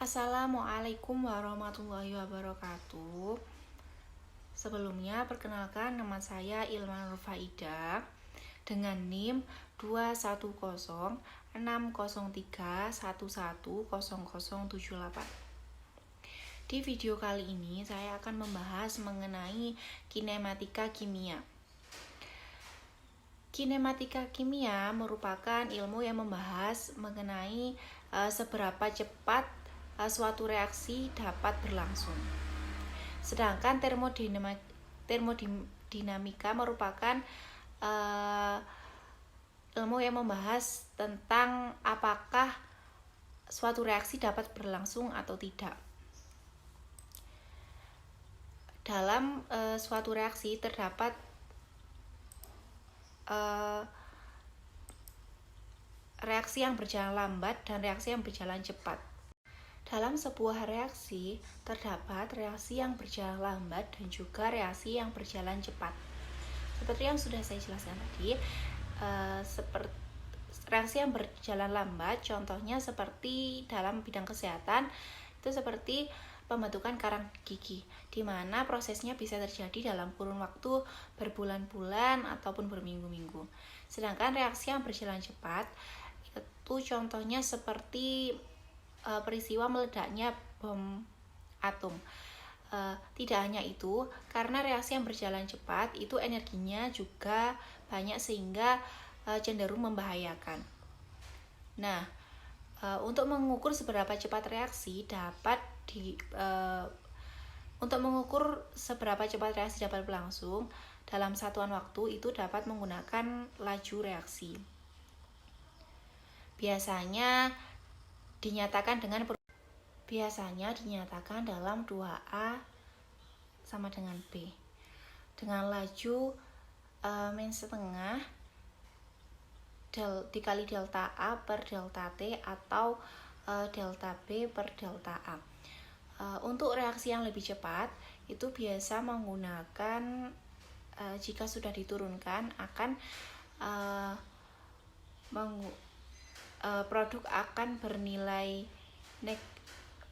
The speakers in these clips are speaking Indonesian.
Assalamualaikum warahmatullahi wabarakatuh. Sebelumnya perkenalkan, nama saya Ilma Nurfaida dengan NIM 2106031110078. Di video kali ini saya akan membahas mengenai kinematika kimia. Kinematika kimia merupakan ilmu yang membahas mengenai seberapa cepat suatu reaksi dapat berlangsung. Sedangkan termodinamika merupakan ilmu yang membahas tentang apakah suatu reaksi dapat berlangsung atau tidak. Dalam suatu reaksi terdapat reaksi yang berjalan lambat dan reaksi yang berjalan cepat. Dalam sebuah reaksi terdapat reaksi yang berjalan lambat dan juga reaksi yang berjalan cepat. Seperti yang sudah saya jelaskan tadi, reaksi yang berjalan lambat contohnya seperti dalam bidang kesehatan itu seperti pembentukan karang gigi, di mana prosesnya bisa terjadi dalam kurun waktu berbulan-bulan ataupun berminggu-minggu. Sedangkan reaksi yang berjalan cepat itu contohnya seperti peristiwa meledaknya bom atom. Tidak hanya itu, karena reaksi yang berjalan cepat itu energinya juga banyak sehingga cenderung membahayakan. Nah, untuk mengukur seberapa cepat reaksi dapat berlangsung dalam satuan waktu itu dapat menggunakan laju reaksi. Biasanya dinyatakan dalam 2A sama dengan B dengan laju min setengah dikali delta A per delta T atau delta B per delta A. Untuk reaksi yang lebih cepat itu biasa menggunakan jika sudah diturunkan akan produk akan bernilai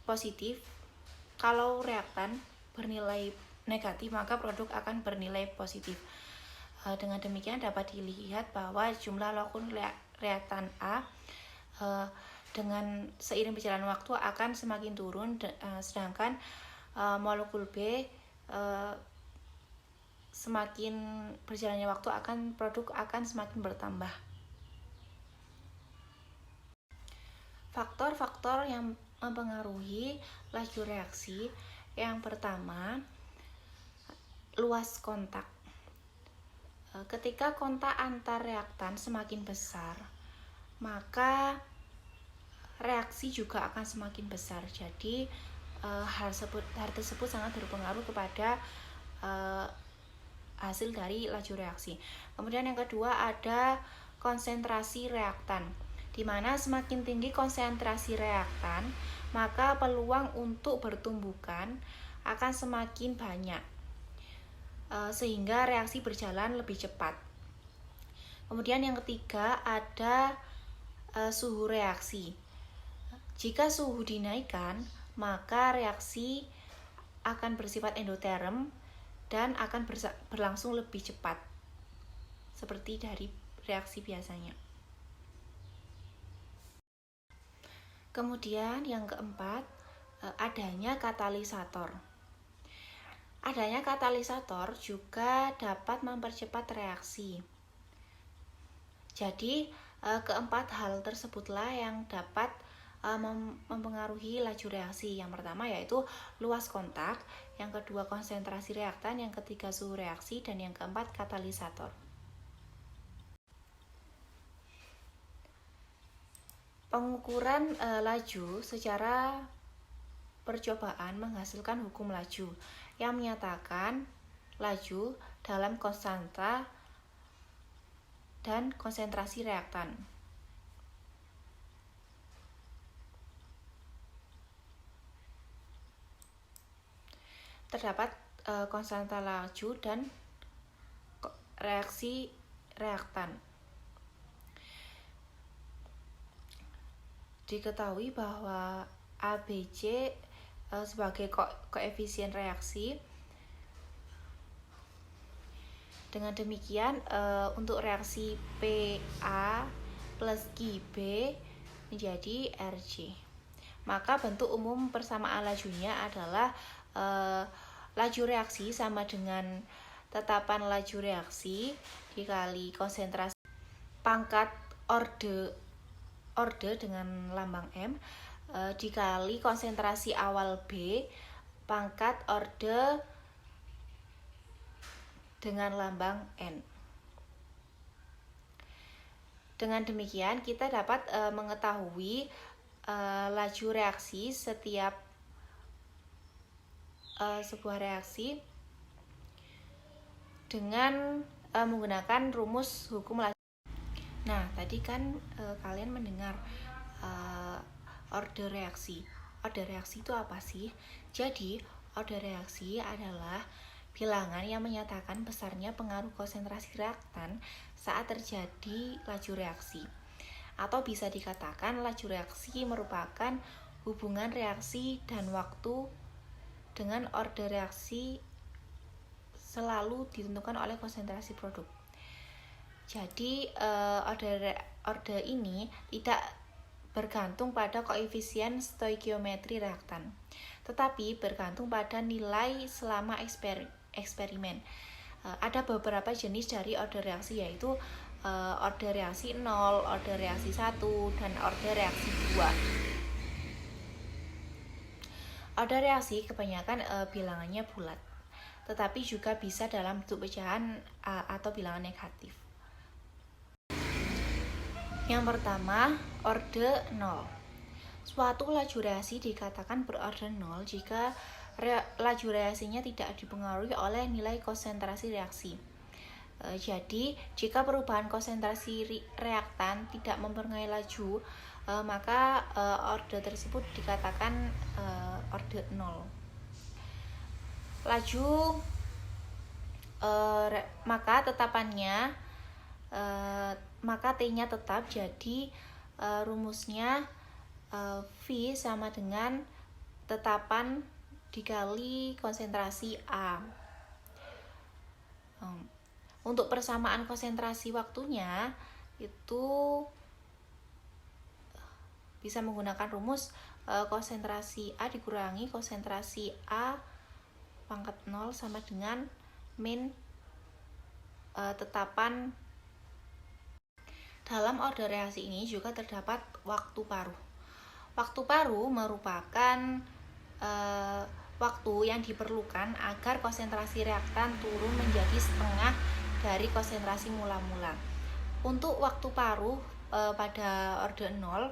positif. Kalau reaktan bernilai negatif maka produk akan bernilai positif. Dengan demikian dapat dilihat bahwa jumlah molekul reaktan A dengan seiring berjalannya waktu akan semakin turun, sedangkan molekul B semakin berjalannya waktu produk akan semakin bertambah. Faktor-faktor yang mempengaruhi laju reaksi, yang pertama luas kontak. Ketika kontak antar reaktan semakin besar, maka reaksi juga akan semakin besar. Jadi hal tersebut sangat berpengaruh kepada hasil dari laju reaksi. Kemudian yang kedua ada konsentrasi reaktan, di mana semakin tinggi konsentrasi reaktan, maka peluang untuk bertumbukan akan semakin banyak, sehingga reaksi berjalan lebih cepat. Kemudian yang ketiga ada suhu reaksi. Jika suhu dinaikkan, maka reaksi akan bersifat endoterm dan akan berlangsung lebih cepat, seperti dari reaksi biasanya. Kemudian yang keempat, adanya katalisator. Adanya katalisator juga dapat mempercepat reaksi. Jadi, keempat hal tersebutlah yang dapat mempengaruhi laju reaksi. Yang pertama yaitu luas kontak, yang kedua konsentrasi reaktan, yang ketiga suhu reaksi, dan yang keempat katalisator. Pengukuran laju secara percobaan menghasilkan hukum laju yang menyatakan laju dalam konstanta dan konsentrasi reaktan. Terdapat konstanta laju dan reaksi reaktan. Diketahui bahwa AB ABC sebagai koefisien reaksi. Dengan demikian untuk reaksi PA plus QB menjadi RJ. Maka bentuk umum persamaan lajunya adalah laju reaksi sama dengan tetapan laju reaksi dikali konsentrasi pangkat orde dengan lambang M dikali konsentrasi awal B pangkat orde dengan lambang N. Dengan demikian kita dapat mengetahui laju reaksi setiap sebuah reaksi dengan menggunakan rumus hukum laju. Nah, tadi kan kalian mendengar order reaksi. Order reaksi itu apa sih? Jadi, order reaksi adalah bilangan yang menyatakan besarnya pengaruh konsentrasi reaktan saat terjadi laju reaksi. Atau bisa dikatakan laju reaksi merupakan hubungan reaksi dan waktu dengan order reaksi selalu ditentukan oleh konsentrasi produk. Jadi order ini tidak bergantung pada koefisien stoikiometri reaktan, tetapi bergantung pada nilai selama eksperimen. Ada beberapa jenis dari order reaksi, yaitu order reaksi 0, order reaksi 1, dan order reaksi 2. Order reaksi kebanyakan bilangannya bulat, tetapi juga bisa dalam bentuk pecahan atau bilangan negatif. Yang pertama, orde 0. Suatu laju reaksi dikatakan berorder 0 jika laju reaksinya tidak dipengaruhi oleh nilai konsentrasi reaksi. Jadi, jika perubahan konsentrasi reaktan tidak mempengaruhi laju, maka orde tersebut dikatakan orde 0. Laju maka tetapannya maka T-nya tetap, jadi rumusnya V sama dengan tetapan dikali konsentrasi A. Untuk persamaan konsentrasi waktunya itu bisa menggunakan rumus konsentrasi A dikurangi konsentrasi A pangkat 0 sama dengan min tetapan. Dalam order reaksi ini juga terdapat waktu paruh. Waktu paruh merupakan waktu yang diperlukan agar konsentrasi reaktan turun menjadi setengah dari konsentrasi mula-mula. Untuk waktu paruh pada order 0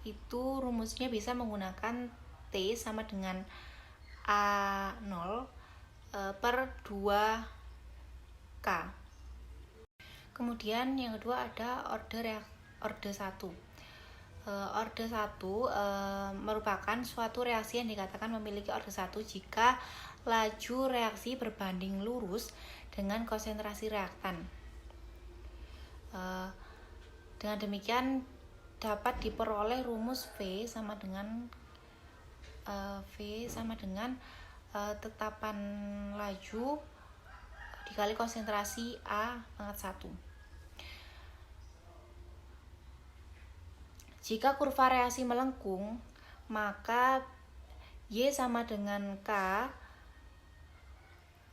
itu rumusnya bisa menggunakan T sama dengan A0 per 2K. Kemudian yang kedua ada order 1. Order 1 merupakan suatu reaksi yang dikatakan memiliki order 1 jika laju reaksi berbanding lurus dengan konsentrasi reaktan. Dengan demikian dapat diperoleh rumus V sama dengan tetapan laju dikali konsentrasi A pangkat 1. Jika kurva reaksi melengkung, maka Y sama dengan K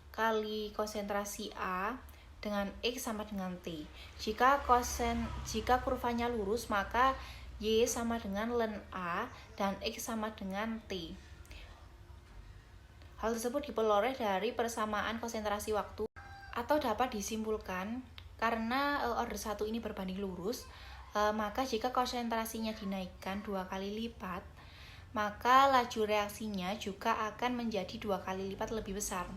kali konsentrasi A dengan X sama dengan T. Jika kurvanya lurus, maka Y sama dengan ln A dan X sama dengan T. Hal tersebut diperoleh dari persamaan konsentrasi waktu, atau dapat disimpulkan karena order 1 ini berbanding lurus, maka jika konsentrasinya dinaikkan 2 kali lipat, maka laju reaksinya juga akan menjadi 2 kali lipat lebih besar.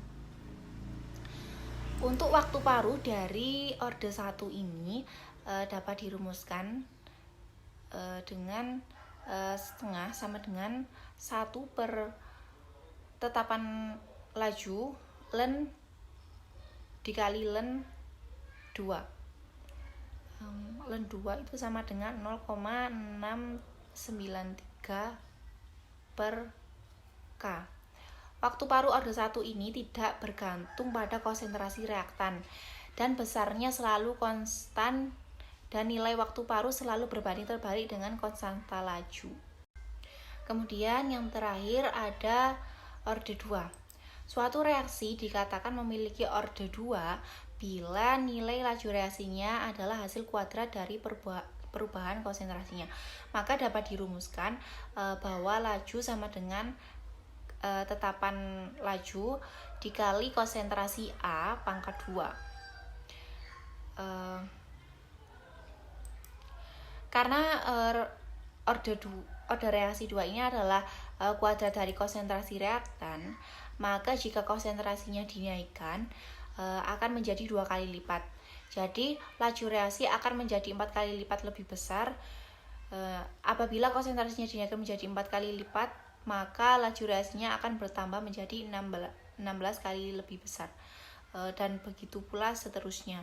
Untuk waktu paruh dari order 1 ini dapat dirumuskan dengan setengah sama dengan 1 per tetapan laju ln dikali ln 2. Ln 2 itu sama dengan 0,693 per K. Waktu paruh orde 1 ini tidak bergantung pada konsentrasi reaktan dan besarnya selalu konstan dan nilai waktu paruh selalu berbanding terbalik dengan konstanta laju. Kemudian yang terakhir ada orde 2. Suatu reaksi dikatakan memiliki orde 2 bila nilai laju reaksinya adalah hasil kuadrat dari perubahan konsentrasinya. Maka dapat dirumuskan bahwa laju sama dengan tetapan laju dikali konsentrasi A pangkat 2. Karena orde reaksi 2 ini adalah kuadrat dari konsentrasi reaktan, maka jika konsentrasinya dinaikkan akan menjadi 2 kali lipat. Jadi laju reaksi akan menjadi 4 kali lipat lebih besar. Apabila konsentrasinya dinaikkan menjadi 4 kali lipat, maka laju reaksinya akan bertambah menjadi 16 kali lebih besar. Dan begitu pula seterusnya.